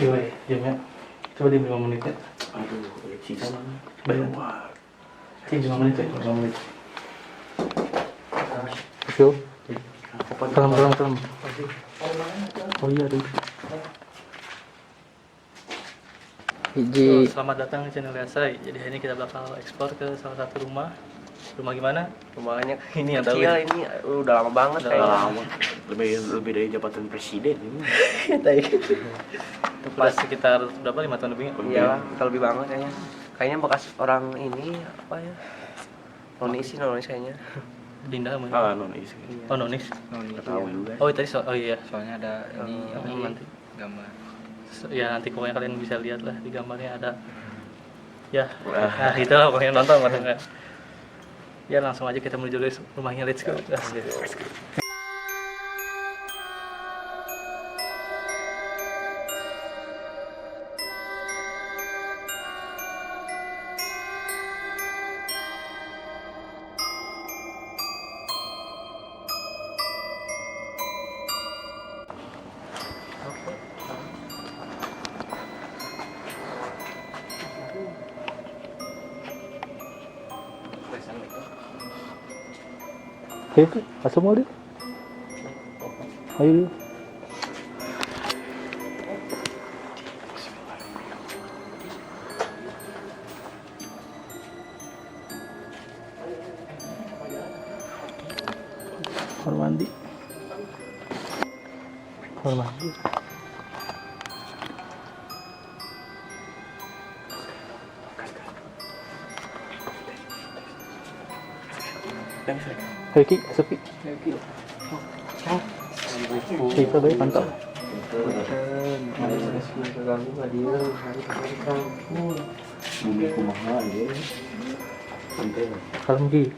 Iya, jamnya. Coba di 5 menit ya. Aduh, sisa mana? Bayar. Wah, Cing 5 menit ya, 5 menit. Yo. Kelam. Oh iya tuh. Hiji. Selamat datang di channel Yasai. Jadi hari ini kita bakal ekspor ke salah satu rumah. Rumah gimana? Rumahnya Ini yang tahu. kecil, ini udah lama banget Udah kayaknya. Lama. Lebih dari jabatan presiden ini. Pas sekitar berapa 5 tahun lebih? Iya, kita lebih banget kayaknya. Kayaknya bekas orang ini apa ya? Nonis kayaknya. Dinda sama. Ah, nonis. Oh, Nonis. Nggak tahu juga. Oh, tadi oh iya. Soalnya ada ini apa sih Nanti. gambar. Ya nanti pokoknya kalian bisa lihat lah di gambarnya ada. Ya. Nah, itulah pokoknya nonton bareng. Ya langsung aja kita menuju rumahnya, let's go. Oke, masuk mau deh. Ayo. Kamar mandi. Kamar mandi. Ayo Ki, sepi. Kita baik mantap. Bumi kumaha ya. Santai. Kalem Ki.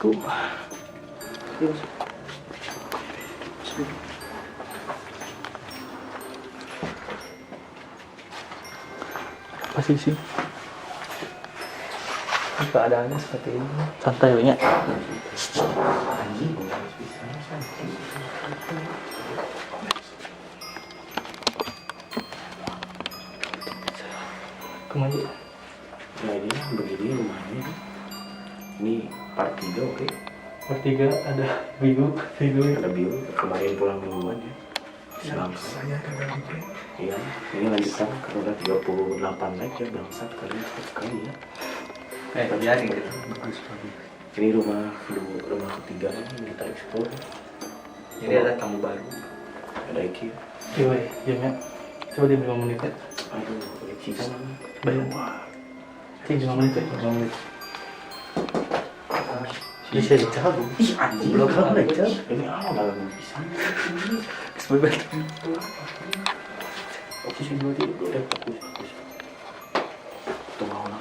Tuh. Apa sih sih? Keadaannya seperti ini. Santai banyak. Kemana? Nah ini begini rumahnya. Ini part 3 oke. Part 3 ada Bigu. Ada bio kemarin pulang mingguan ya. Saya iya, ini lanjutan karena udah 38 like ya bangsat kali ya. Biarin gitu. Ini rumah ketiga ini kita eksplor. Jadi ada tamu baru. Ada Iki. Iya, jamnya. Coba di 5 menit ya. Aduh, sisa mana? Bayar. Wah, Cing 5 menit ya, 5 menit. Bisa dicabut. ih anjing belum lecet. Ini awal nggak bisa. Sebentar. Oke sih dua tiga udah fokus. Tunggu lama.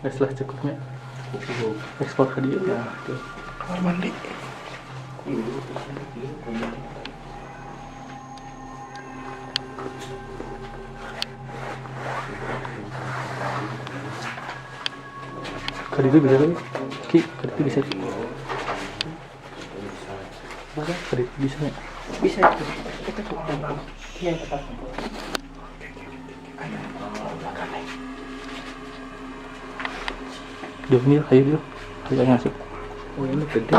Setelah cukupnya ekspor ke dia ya. Kamar mandi. Ke dia bisa kan? Ki, ke dia bisa. Mana? Ke dia bisa nggak? Bisa itu. Kita tuh iya tetap. Dia Mil, ayo Mil. Ayo ngasih. Oh ini gede.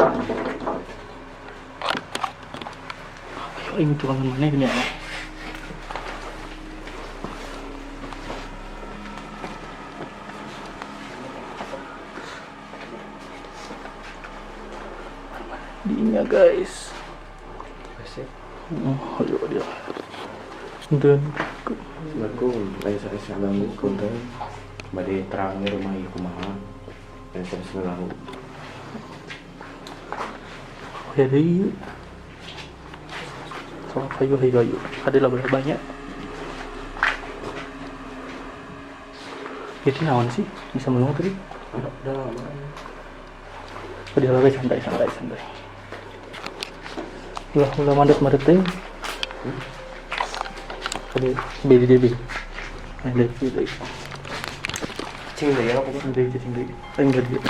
Ayo ini tukang mana ini ya? Di livingnya guys. Ayo dia. Dan Assalamualaikum, saya ganggu konten. Badai terangnya rumah ibu kumaha. Dan saya ganggu. ya deh. So hayu. Adalah berapa banyak? Itu naon sih? Bisa melong tadi? Udah lama. Dia lagi santai. Ulah mandat teh. Tadi BDDB. Ada gitu. Cing deh ya apa tuh? Ada cing deh. Enggak dia.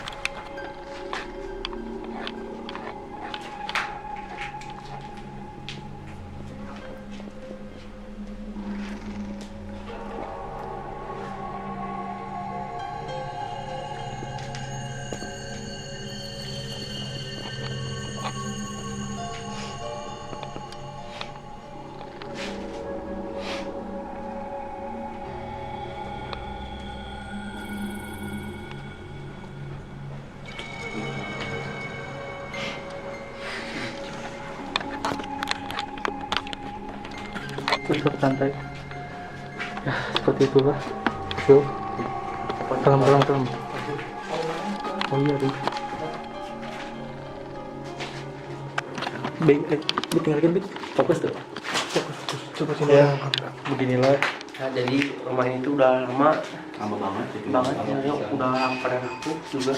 Terus santai. Ya, seperti itulah. So, kelam. Oh iya, deh. Tinggalkan, fokus tuh. Coba sini ya. Beginilah. Nah, jadi rumah ini tuh udah lama Banget. ya, udah pada rapuh juga.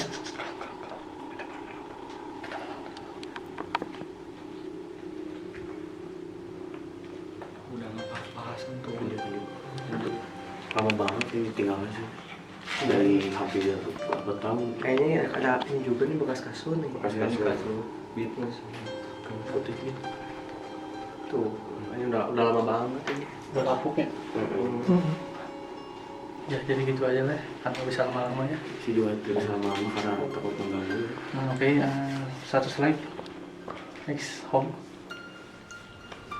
Udah pas-pasan tuh. Lama banget ini tinggalnya sih. Dari hampir berapa tahun. Kayaknya ada ini juga nih bekas kasur nih. Bekas kasur. Beatles. Putih gitu. Tuh, ini udah lama banget ini. Udah kapuk ya. Ya jadi gitu aja lah. Kan nggak bisa lama-lama ya. Si juga tidak sama mama karena takut mengganggu. Nah, oke, satu slide. Next home.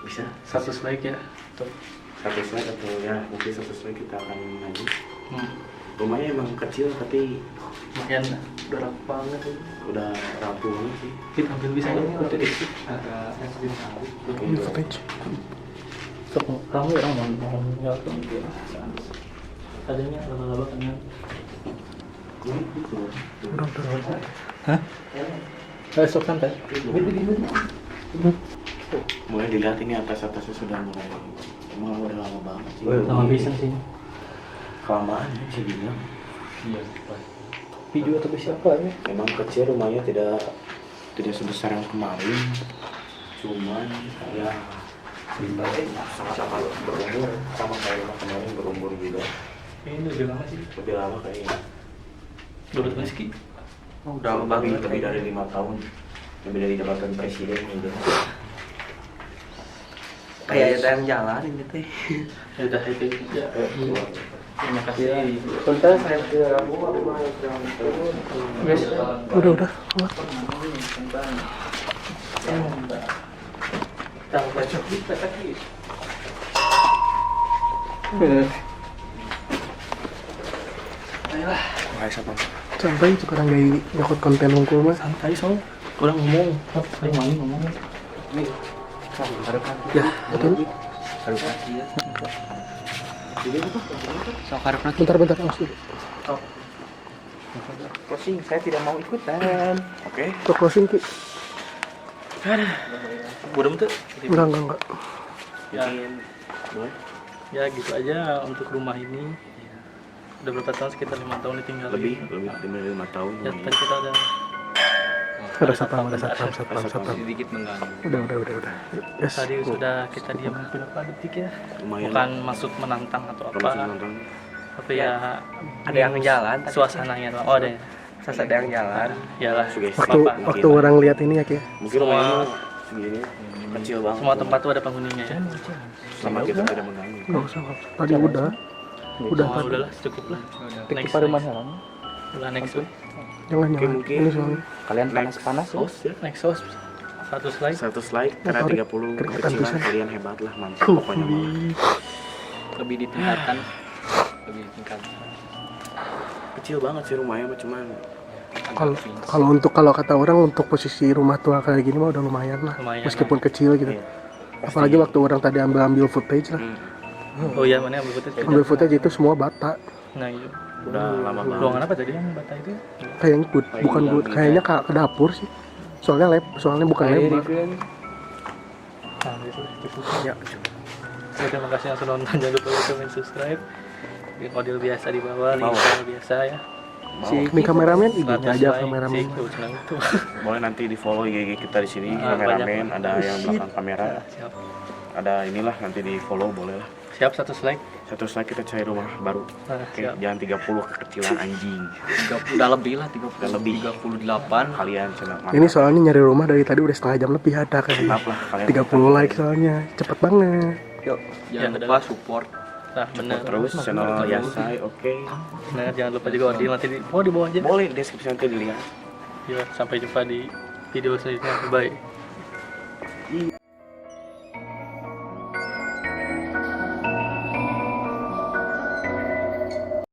Bisa Satu slide ya. Tuh. satu slide atau ya mungkin satu slide kita akan lanjut. Hmm. Rumahnya emang kecil tapi Lumayan lah. Udah rapuh banget ini. udah rapuh banget sih. Kita ambil bisa ya. Agak yang lebih tahu. Sok kamu orang mau nyalakan dia. Adanya laba-laba kan. Hah? Sok santai. Mulai dilihat ini atasnya sudah mulai emang udah lama banget sih. Lama bisa sih. Kelamaan ya bisa dibilang. Iya. Video atau siapa ya? Memang kecil rumahnya tidak sebesar yang kemarin. Cuman ya sama-sama berumur sama kayak rumah kemarin berumur juga. Ini udah lama sih. Lebih lama kayaknya. Dulu meski. Udah lama banget. Lebih dari 5 tahun. Lebih dari jabatan presiden gitu. Kayak ada yang jalan ini teh. Ya udah itu ya. Terima kasih. Sebentar saya ke Rabu, aku mau Guys, udah. Tahu baca kita lagi. Ayolah, Bahasa apa? Santai sekarang gaya nyokot konten hukum mah. santai so. Kurang ngomong. Ayo main ngomong. Ya, betul. Sok harap Bentar, awas dulu. closing, saya tidak mau ikutan. Oke. Untuk closing Ki. Burem tuh. Enggak. Ya, Boleh. ya gitu aja untuk rumah ini. Udah berapa tahun? Sekitar 5 tahun ditinggal. Lebih dari 5 tahun. Ya, tadi kita ada Ada satpam. Sedikit mengganggu. Udah. Yes. tadi sudah kita diam beberapa detik ya. Lumayan. Bukan maksud menantang atau Kalau masih apa. nonton. Tapi ya Ada yang jalan, tapi- suasananya doang. Oh, ada ya. Saya ada yang jalan. Iyalah. Sugesti. Waktu orang lihat ini ya Ki. Mungkin rumahnya segini kecil banget. Semua tempat tuh ada penghuninya ya. Sama kita tidak mengganggu. Enggak usah. Tadi udah. Udah Oh, tadi. udahlah, cukup lah. Next. Udah next way. Jangan. Mungkin Ini soalnya. kalian panas ya. Host ya. Next host. Satu slide. Satu slide karena 30 Keringetan kecilan pisan. kalian hebat lah mantap pokoknya mah. Lebih ditingkatkan. Lebih ditingkatkan. Kecil banget sih rumahnya mah cuman Kalau kalau kata orang untuk posisi rumah tua kayak gini mah udah lumayan lah. Lumayan Meskipun kecil gitu. Iya. Apalagi waktu orang tadi ambil footage lah. Oh iya, mana ambil footage? Ambil footage itu semua bata. Nah iya. Udah lama banget. Ruangan apa tadi yang bata itu? Kayaknya bukan kayaknya ke dapur sih. Soalnya bukan lebar. Nah, itu. Ya. Oke, terima kasih yang sudah nonton. Jangan lupa like, comment, subscribe. Model biasa di bawah, link biasa ya. Ini kameramen IG-nya 100 aja like, kameramen. senang itu. Boleh nanti di follow IG kita di sini, Ah, kameramen, banyak. ada yang belakang kamera, Siap. ada inilah nanti di follow boleh lah. Siap 100 like. Satu slide kita cari rumah baru. Nah, Oke, siap. jangan 30 kekecilan anjing. Udah lebih lah, 30, Udah lebih. 38. Kalian cenah Ini soalnya nyari rumah dari tadi udah setengah jam lebih ada kan. mantap lah kalian. 30 like soalnya. Cepet banget. Yuk. Jangan Ya, lupa support. Nah, benar. Terus channel Yasai, oke. Nah, jangan lupa juga Odil nanti di bawah aja. Boleh deskripsi nanti dilihat. Ya, sampai jumpa di video selanjutnya. Bye.